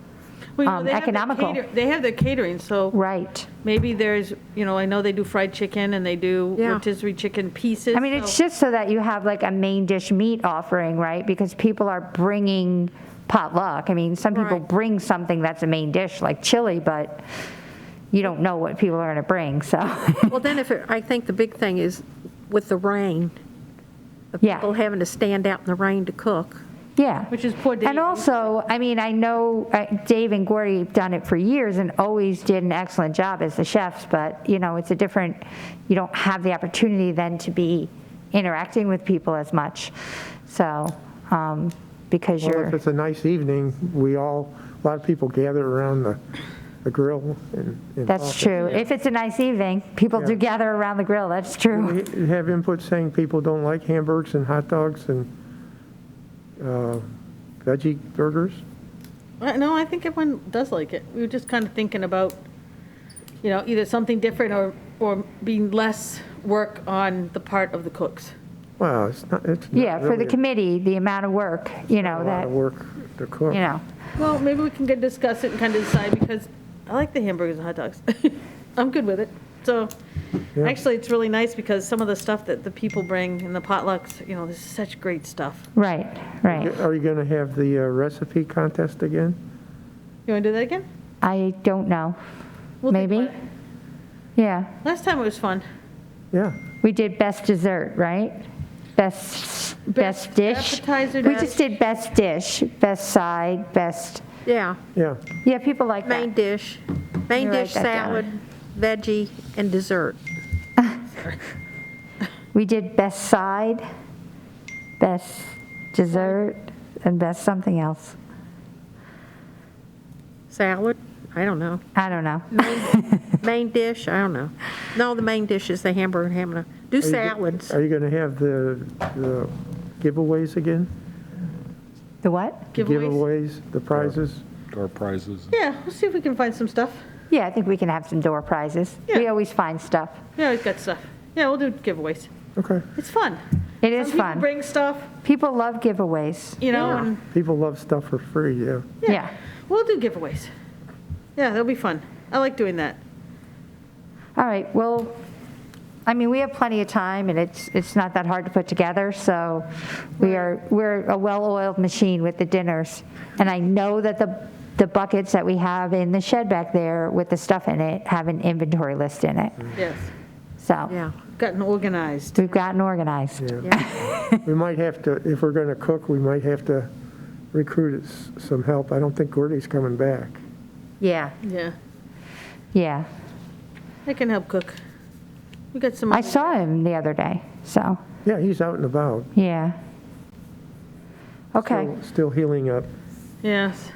Well, you know, they have the economical. They have the catering, so Right. maybe there's, I know they do fried chicken and they do Yeah. rotisserie chicken pieces. I mean, it's so- just so that you have like a main dish meat offering, right? Because people are bringing potluck. I mean, some people Right. bring something that's a main dish, like chili, but you don't know what people are going to bring, so. Well, then I think the big thing is with the rain, the Yeah. people having to stand out in the rain to cook. Yeah. Which is poor Dave. And also, I mean, I know Dave and Gordy have done it for years and always did an excellent job as the chefs, but, it's a different, you don't have the opportunity then to be interacting with people as much. So, because Well, you're, if it's a nice evening, a lot of people gather around the grill and that's talk. true. If it's a nice evening, people do Yeah. gather around the grill, that's true. We have input saying people don't like hamburgers and hot dogs and veggie burgers. No, I think everyone does like it. We were just kind of thinking about, either something different or being less work on the part of the cooks. Well, it's not Yeah, for the really committee, the amount of work, a lot that, of work to cook. Well, maybe we can discuss it and kind of decide, because I like the hamburgers and hot dogs. I'm good with it. So, Yeah. actually, it's really nice because some of the stuff that the people bring in the potlucks, there's such great stuff. right, right. Are you going to have the recipe contest again? You want to do that again? I don't know. We'll think Maybe? about it. Yeah. Last time it was fun. Yeah. We did best dessert, right? Best dish. Appetizer, We dish. just did best dish, best side, best, Yeah, Yeah. yeah, people like main that. dish, main You write dish, that down. salad, veggie, and dessert. We did best side, best dessert, and best something else. Salad, I don't know. I don't know. Main dish, I don't know. No, the main dish is the hamburger and ham. Do salads. Are you going to have the giveaways again? The what? The Giveaways? the prizes? Door prizes. Yeah, we'll see if we can find some stuff. Yeah, I think we can have some door prizes. We Yeah. always find stuff. Yeah, we've got stuff. Yeah, we'll do giveaways. Okay. It's fun. It is Some people fun. bring stuff, People love giveaways. and People love stuff for free, yeah. Yeah. we'll do giveaways. Yeah, that'll be fun. I like doing that. All right, well, I mean, we have plenty of time, and it's not that hard to put together, so we're a well-oiled machine with the dinners. And I know that the buckets that we have in the shed back there with the stuff in it have an inventory list in it. Yes, So Yeah. gotten organized. we've gotten organized. We might have to, if we're going to cook, we might have to recruit some help. I don't think Gordy's coming back. Yeah, Yeah, yeah. I can help cook. We got some. I saw him the other day, so, Yeah, he's out and about. yeah. Okay. Still healing up. Yes.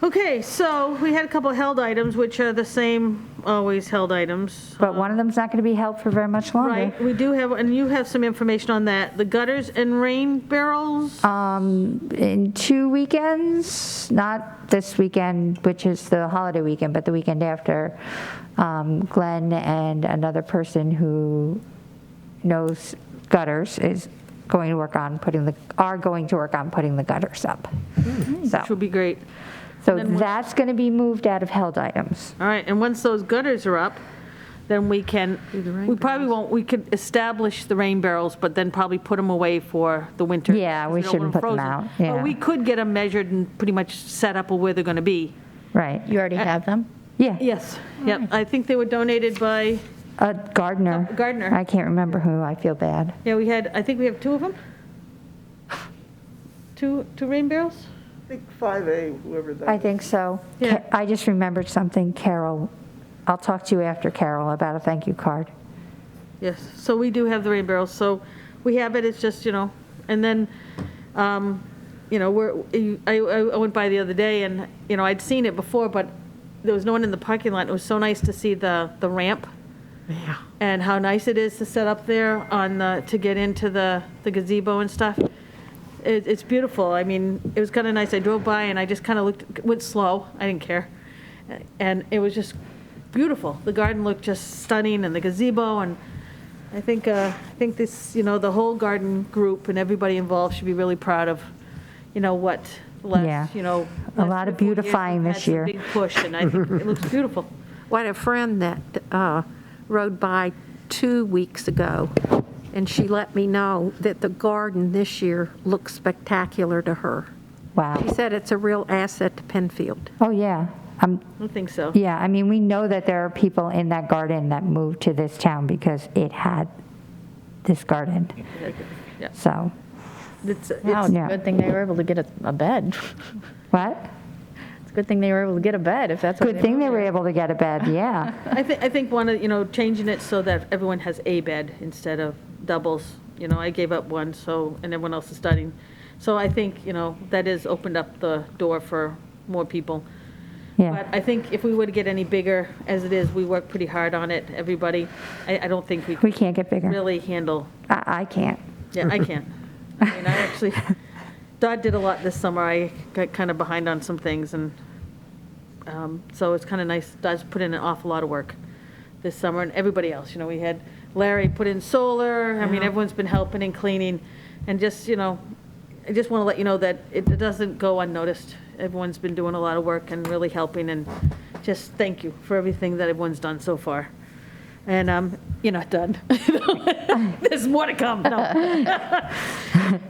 Okay, so we had a couple of held items, which are the same, always held items. But one of them's not going to be held for very much longer. Right, we do have, and you have some information on that. The gutters and rain barrels? In 2 weekends, not this weekend, which is the holiday weekend, but the weekend after, Glenn and another person who knows gutters is going to work on putting the gutters up. So, Which would be great. so then what- that's going to be moved out of held items. All right, and once those gutters are up, then we can, we probably won't, we could establish the rain barrels, but then probably put them away for the winter. Yeah, we because don't shouldn't want put them 'em out, frozen. yeah. But we could get them measured and pretty much set up where they're going to be. Right. You already have them? Yeah. Yes, yep, I think they were donated by, A gardener. Gardner. I can't remember who. I feel bad. yeah, we had, I think we have 2 of them? Two rain barrels? I think 5A, whoever that is. I think so. Yeah. I just remembered something, Carol. I'll talk to you after, Carol, about a thank you card. Yes, so we do have the rain barrels, so we have it, it's just, and then, I went by the other day and, I'd seen it before, but there was no one in the parking lot. It was so nice to see the ramp Yeah. and how nice it is to set up there to get into the gazebo and stuff. It's beautiful. I mean, it was kind of nice. I drove by and I just kind of went slow. I didn't care. And it was just beautiful. The garden looked just stunning and the gazebo, and I think this, the whole garden group and everybody involved should be really proud of, what Yeah. last, A lot of 3 or 4 years beautifying we've this had some year. Big push, and I think it looks beautiful. Well, I had a friend that rode by 2 weeks ago, and she let me know that the garden this year looks spectacular to her. Wow. She said it's a real asset to Penfield. Oh, yeah. I think so. Yeah, I mean, we know that there are people in that garden that moved to this town because it had this garden. Yeah. So, Wow, it's a Yeah. good thing they were able to get a bed. what? It's a good thing they were able to get a bed if that's what Good thing they were moved able to get a bed, yeah. I think one of, changing it so that everyone has a bed instead of doubles. I gave up one, and everyone else is studying. So I think, that has opened up the door for more people. Yeah. But I think if we were to get any bigger, as it is, we work pretty hard on it, everybody. I don't think we We could can't get bigger. really handle, I can't. yeah, I can't. I mean, I actually, Dodd did a lot this summer. I got kind of behind on some things, and so it's kind of nice. Dodd's put in an awful lot of work this summer, and everybody else. We had Larry put in solar. I mean, everyone's been helping and cleaning, and just, I just want to let you know that it doesn't go unnoticed. Everyone's been doing a lot of work and really helping, and just thank you for everything that everyone's done so far. And you're not done. There's more to come. No.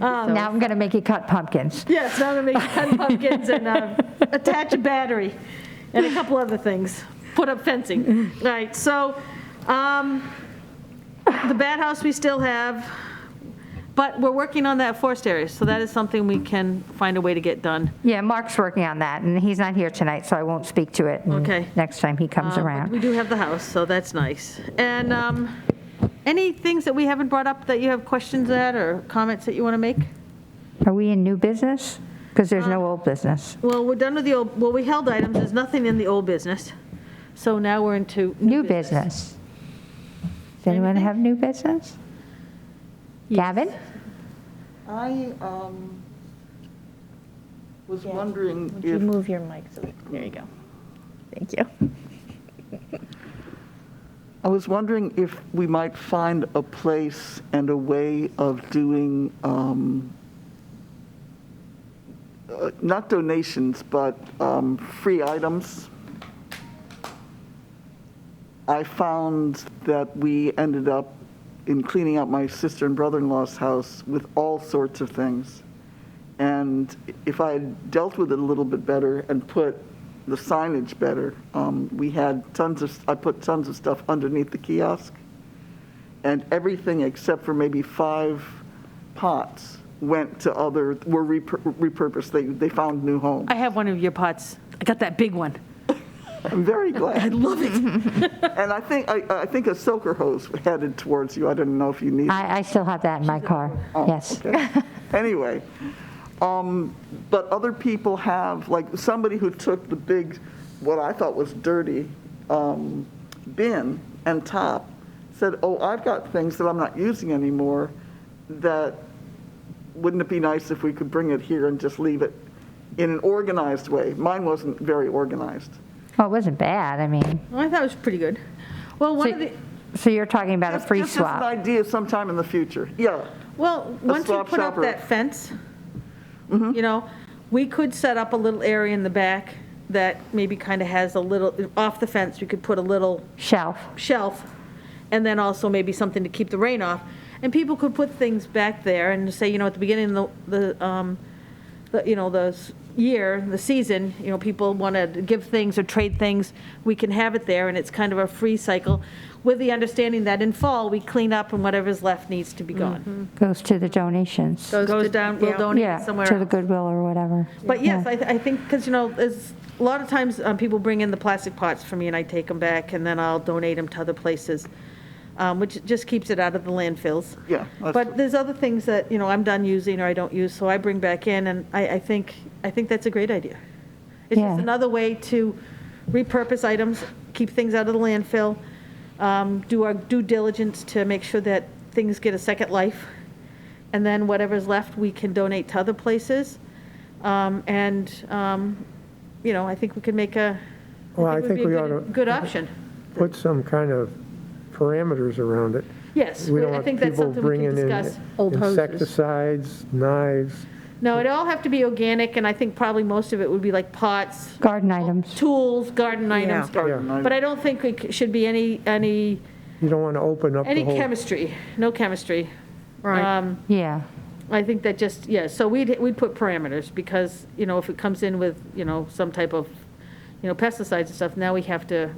Now I'm going to make you cut pumpkins. Yes, now I'm gonna make 10 pumpkins and attach a battery and a couple other things. Put up fencing. All right, so the bat house we still have, but we're working on that forest area, so that is something we can find a way to get done. Yeah, Mark's working on that, and he's not here tonight, so I won't speak to it Okay. next time he comes But we around. do have the house, so that's nice. And any things that we haven't brought up that you have questions at or comments that you want to make? Are we in new business? Because there's no old business. Well, we're done with the old, we held items, there's nothing in the old business. So now we're into New business. Does anyone Anything? have new business? Gavin? I was wondering Would you if, move your mic so, there you go. Thank you. I was wondering if we might find a place and a way of doing, not donations, but free items. I found that we ended up in cleaning out my sister and brother-in-law's house with all sorts of things. And if I had dealt with it a little bit better and put the signage better, we had I put tons of stuff underneath the kiosk. And everything except for maybe 5 pots went to were repurposed. They found new homes. I have one of your pots. I got that big one. I'm very glad. I love it. And I think a soaker hose headed towards you. I didn't know if you need it. I still have that in my car, yes. Okay. Anyway, but other people have, like somebody who took the big, what I thought was dirty bin and top, said, oh, I've got things that I'm not using anymore, that wouldn't it be nice if we could bring it here and just leave it in an organized way? Mine wasn't very organized. Well, it wasn't bad, I mean, Well, I thought it was pretty good. Well, one of the, so you're talking about a free Just as an swap. idea sometime in the future. Yeah. well, once we swap put up shop or- that fence, you know, we could set up a little area in the back that maybe kind of has a little, off the fence, we could put a little Shelf, shelf, and then also maybe something to keep the rain off. And people could put things back there and say, you know, at the beginning of the year, the season, you know, people want to give things or trade things, we can have it there, and it's kind of a free cycle, with the understanding that in fall, we clean up and whatever's left needs to be gone. goes to the donations. Goes down, we'll donate Yeah, it somewhere to the else. Goodwill or whatever. But yes, Yeah. I think, because, you know, there's, a lot of times, people bring in the plastic pots for me, and I take them back, and then I'll donate them to other places, which just keeps it out of the landfills. Yeah. But there's other things that, you know, I'm done using or I don't use, so I bring back in, and I think that's a great idea. It's Yeah. just another way to repurpose items, keep things out of the landfill, do our due diligence to make sure that things get a second life, and then whatever's left, we can donate to other places. You know, I think we could make Well, I it would think be a we ought to good option. put some kind of parameters around it. Yes, We don't I want think that's people something we bringing can in discuss. Old hoses. insecticides, knives. No, it all have to be organic, and I think probably most of it would be like pots, Garden items. tools, garden items. Garden But I don't think it should be any You don't want to open up the whole. chemistry, no chemistry. Right. Yeah, I think that just, yeah, so we'd put parameters, because, you know, if it comes in with, you know, some type of, you know, pesticides and stuff, now we have to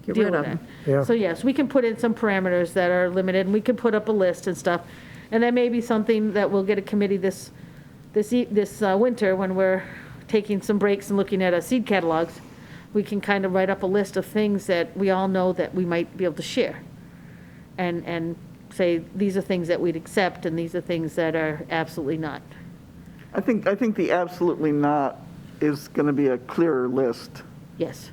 Get deal rid with of that. them. Yeah. So yes, we can put in some parameters that are limited, and we can put up a list and stuff. And that may be something that we'll get a committee this winter, when we're taking some breaks and looking at our seed catalogs. We can kind of write up a list of things that we all know that we might be able to share. And say, these are things that we'd accept, and these are things that are absolutely not. I think the absolutely not is going to be a clearer list. Yes.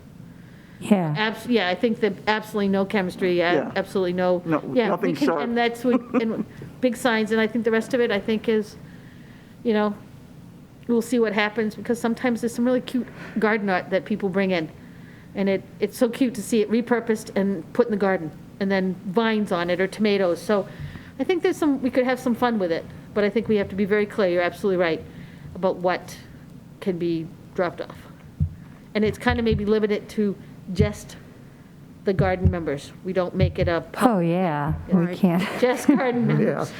yeah. Yeah, I think that absolutely no chemistry, Yeah. absolutely no. No, Yeah, nothing we can- sharp. And that's, and big signs, and I think the rest of it, I think, is, you know, we'll see what happens, because sometimes there's some really cute garden art that people bring in. And it's so cute to see it repurposed and put in the garden, and then vines on it, or tomatoes. So I think we could have some fun with it, but I think we have to be very clear, you're absolutely right, about what can be dropped off. And it's kind of maybe limited to just the garden members. We don't make it a Oh, yeah, we Right. can't. just garden Yeah. members.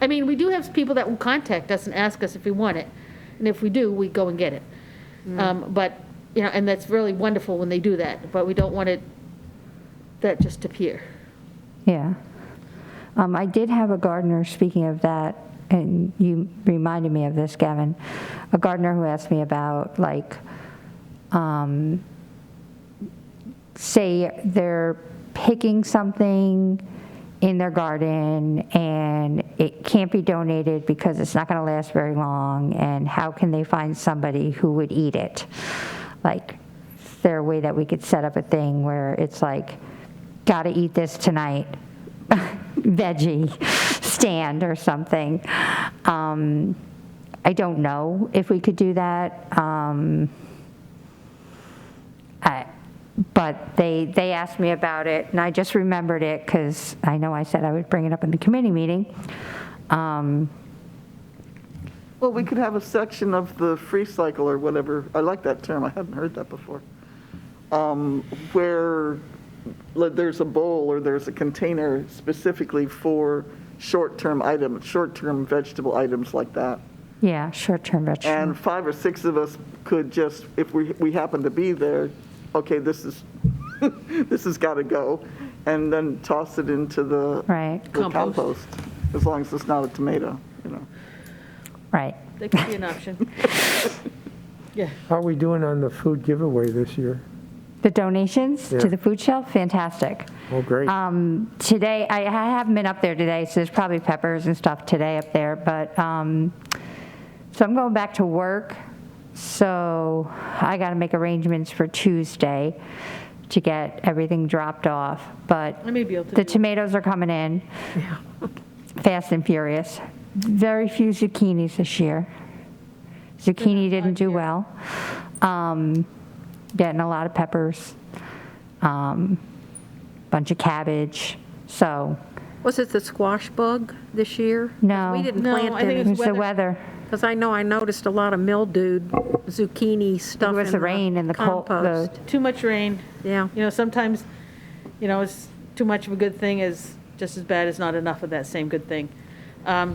I mean, we do have people that will contact us and ask us if we want it, and if we do, we go and get it. But, you know, and that's really wonderful when they do that, but we don't want that just to appear. Yeah. I did have a gardener, speaking of that, and you reminded me of this, Gavin, a gardener who asked me about, like, say they're picking something in their garden and it can't be donated because it's not going to last very long, and how can they find somebody who would eat it? Like, is there a way that we could set up a thing where it's like, gotta eat this tonight, veggie stand or something? I don't know if we could do that. But they asked me about it, and I just remembered it because I know I said I would bring it up in the committee meeting. Well, we could have a section of the free cycle or whatever, I like that term, I hadn't heard that before, where like, there's a bowl or there's a container specifically for short-term vegetable items like that. Yeah, short-term vegetable. And 5 or 6 of us could just, if we happen to be there, okay, this is, this has got to go, and then toss it into the Right. the compost, as long as it's not a tomato, you know. Right. That could be an option. Yeah. How are we doing on the food giveaway this year? The donations Yeah. to the food shelf, fantastic. Oh, great. Today, I haven't been up there today, so there's probably peppers and stuff today up there, but, so I'm going back to work, so I got to make arrangements for Tuesday to get everything dropped off, but I may be able to the do it. tomatoes are coming in, fast and furious. Very few zucchinis this year. Zucchini didn't do well. Getting a lot of peppers, bunch of cabbage, so, Was it the squash bug this year? 'Cause No. We didn't No, plant I think it any, was the weather. because I know I noticed a lot of mildewed zucchini stuff was in the rain and the cold- compost. Too much rain. Yeah. You know, sometimes, you know, it's too much of a good thing is just as bad as not enough of that same good thing. I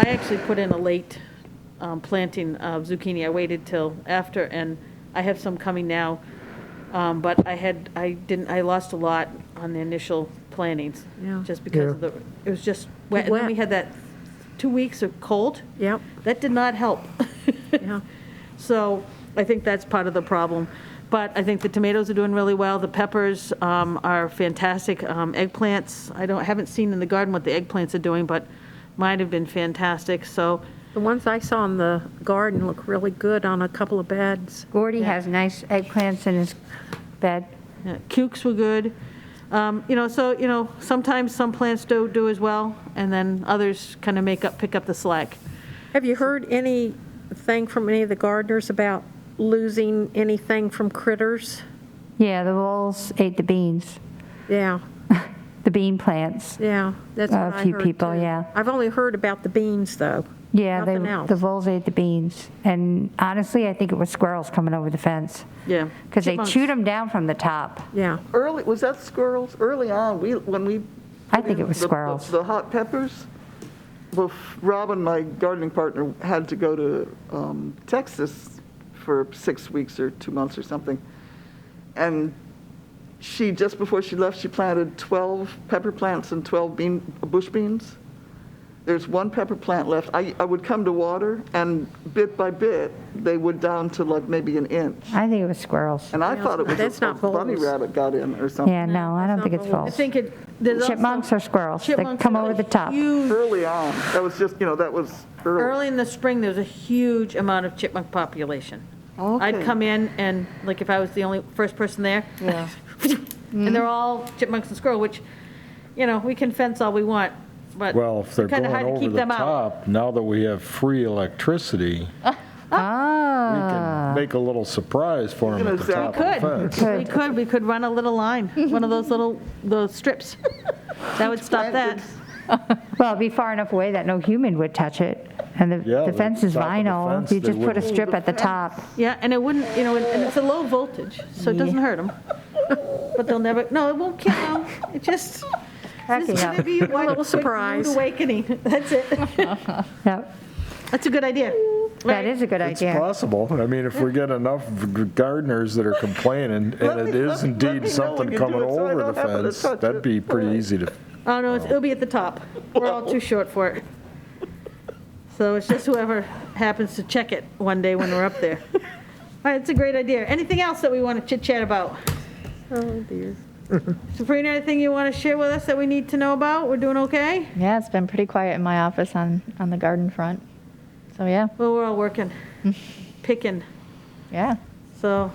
actually put in a late planting of zucchini. I waited till after, and I have some coming now. But I lost a lot on the initial plantings. Yeah. Just because of it was just wet. And then we wet. had that 2 weeks of cold. Yep, That did not help. yeah. So I think that's part of the problem. But I think the tomatoes are doing really well. The peppers are fantastic. Eggplants, haven't seen in the garden what the eggplants are doing, but mine have been fantastic. So The ones I saw in the garden look really good on a couple of beds. Gordy has nice eggplants in his bed. yeah, cukes were good. Sometimes some plants don't do as well, and then others kind of pick up the slack. Have you heard anything from any of the gardeners about losing anything from critters? Yeah, the voles ate the beans, Yeah, the bean plants. yeah, that's what I A heard few people, too. yeah. I've only heard about the beans, though. Yeah, Nothing else. the voles ate the beans. And honestly, I think it was squirrels coming over the fence. Yeah. Because they Chipmunks. chewed them down from the top. Yeah, Was that squirrels? Early on, when we. I think it was the- squirrels. The hot peppers, well, Robin, my gardening partner, had to go to Texas for 6 weeks or 2 months or something. And just before she left, she planted 12 pepper plants and 12 bush beans. There's one pepper plant left. I would come to water, and bit by bit, they would down to like maybe an inch. I think it was squirrels. And I thought it was That's a not bunny voles. rabbit got in or something. Yeah, no, I don't think it's I voles. think there's also- Chipmunks or squirrels. They Chipmunks come are over the top. huge. Early on, that was just, that was early. Early in the spring, there was a huge amount of chipmunk population. I'd Okay. come in and, like, if I was the only first person there, Yeah. and they're all chipmunks and squirrel, which, we can fence all we want, but Well, if they're it's kind going of hard to over keep the them out. top, now that we have free electricity, we Ah, can make a little surprise for them at the top of the fence. We could run a little line, one of those strips. That would stop that. well, it'd be far enough away that no human would touch it. And Yeah, the fence is the top of the vinyl. fence, You they just put a wouldn't. strip at the top. Yeah, and it wouldn't, and it's a low voltage, so it doesn't hurt them. But they'll never, no, it won't kill them. It just, Cracking it's up. going to be a little surprise. rude awakening. That's it. Yep, That's a good idea. that is a good It's idea. possible. I mean, if we get enough gardeners that are complaining, and it is let me indeed know something when you coming do it so I over don't the have to fence, touch that'd it. be pretty easy to, Oh, no, it'll be at the top. We're all too short for it. So it's just whoever happens to check it one day when we're up there. All right, it's a great idea. Anything else that we want to chit-chat about? oh dear. Sabrina, anything you want to share with us that we need to know about? We're doing okay? Yeah, it's been pretty quiet in my office on the garden front. So, yeah, Well, we're all working, picking. yeah. So,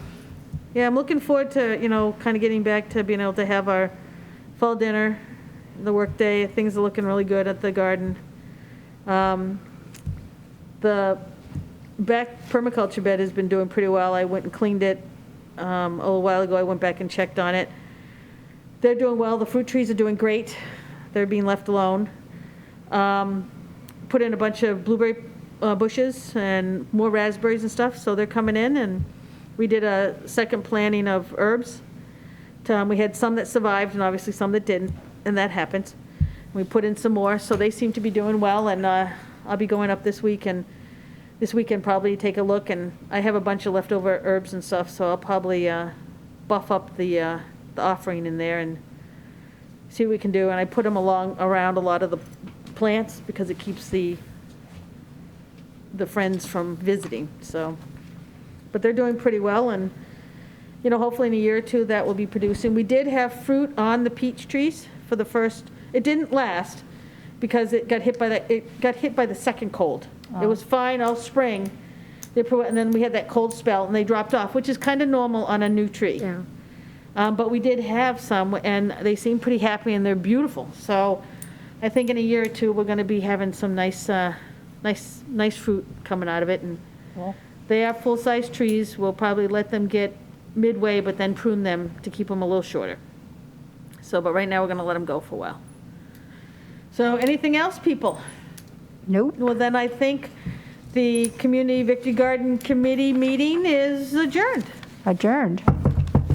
yeah, I'm looking forward to, kind of getting back to being able to have our fall dinner, the work day. Things are looking really good at the garden. The back permaculture bed has been doing pretty well. I went and cleaned it a little while ago. I went back and checked on it. They're doing well. The fruit trees are doing great. They're being left alone. Put in a bunch of blueberry bushes and more raspberries and stuff, so they're coming in. And we did a second planting of herbs We had some that survived and obviously some that didn't, and that happens. We put in some more, so they seem to be doing well, and I'll be going up this week and this weekend probably take a look, and I have a bunch of leftover herbs and stuff, so I'll probably buff up the offering in there and see what we can do. And I put them around a lot of the plants because it keeps the friends from visiting, so. But they're doing pretty well, and, you know, hopefully in a year or two that will be producing. We did have fruit on the peach trees for the first, it didn't last because it got hit by the second cold. It was fine all spring, and then we had that cold spell and they dropped off, which is kind of normal on a new tree. Yeah. But we did have some, and they seem pretty happy, and they're beautiful. So I think in a year or two, we're going to be having some nice fruit coming out of it. And they are full-size trees. We'll probably let them get midway, but then prune them to keep them a little shorter. So, but right now, we're going to let them go for a while. So anything else, people? Nope. Well, then I think the Community Victory Garden Committee meeting is adjourned. Adjourned.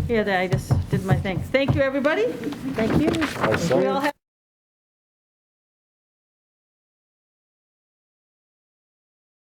Yeah, I just did my thing. Thank you, everybody. Thank you. I saw We it. all have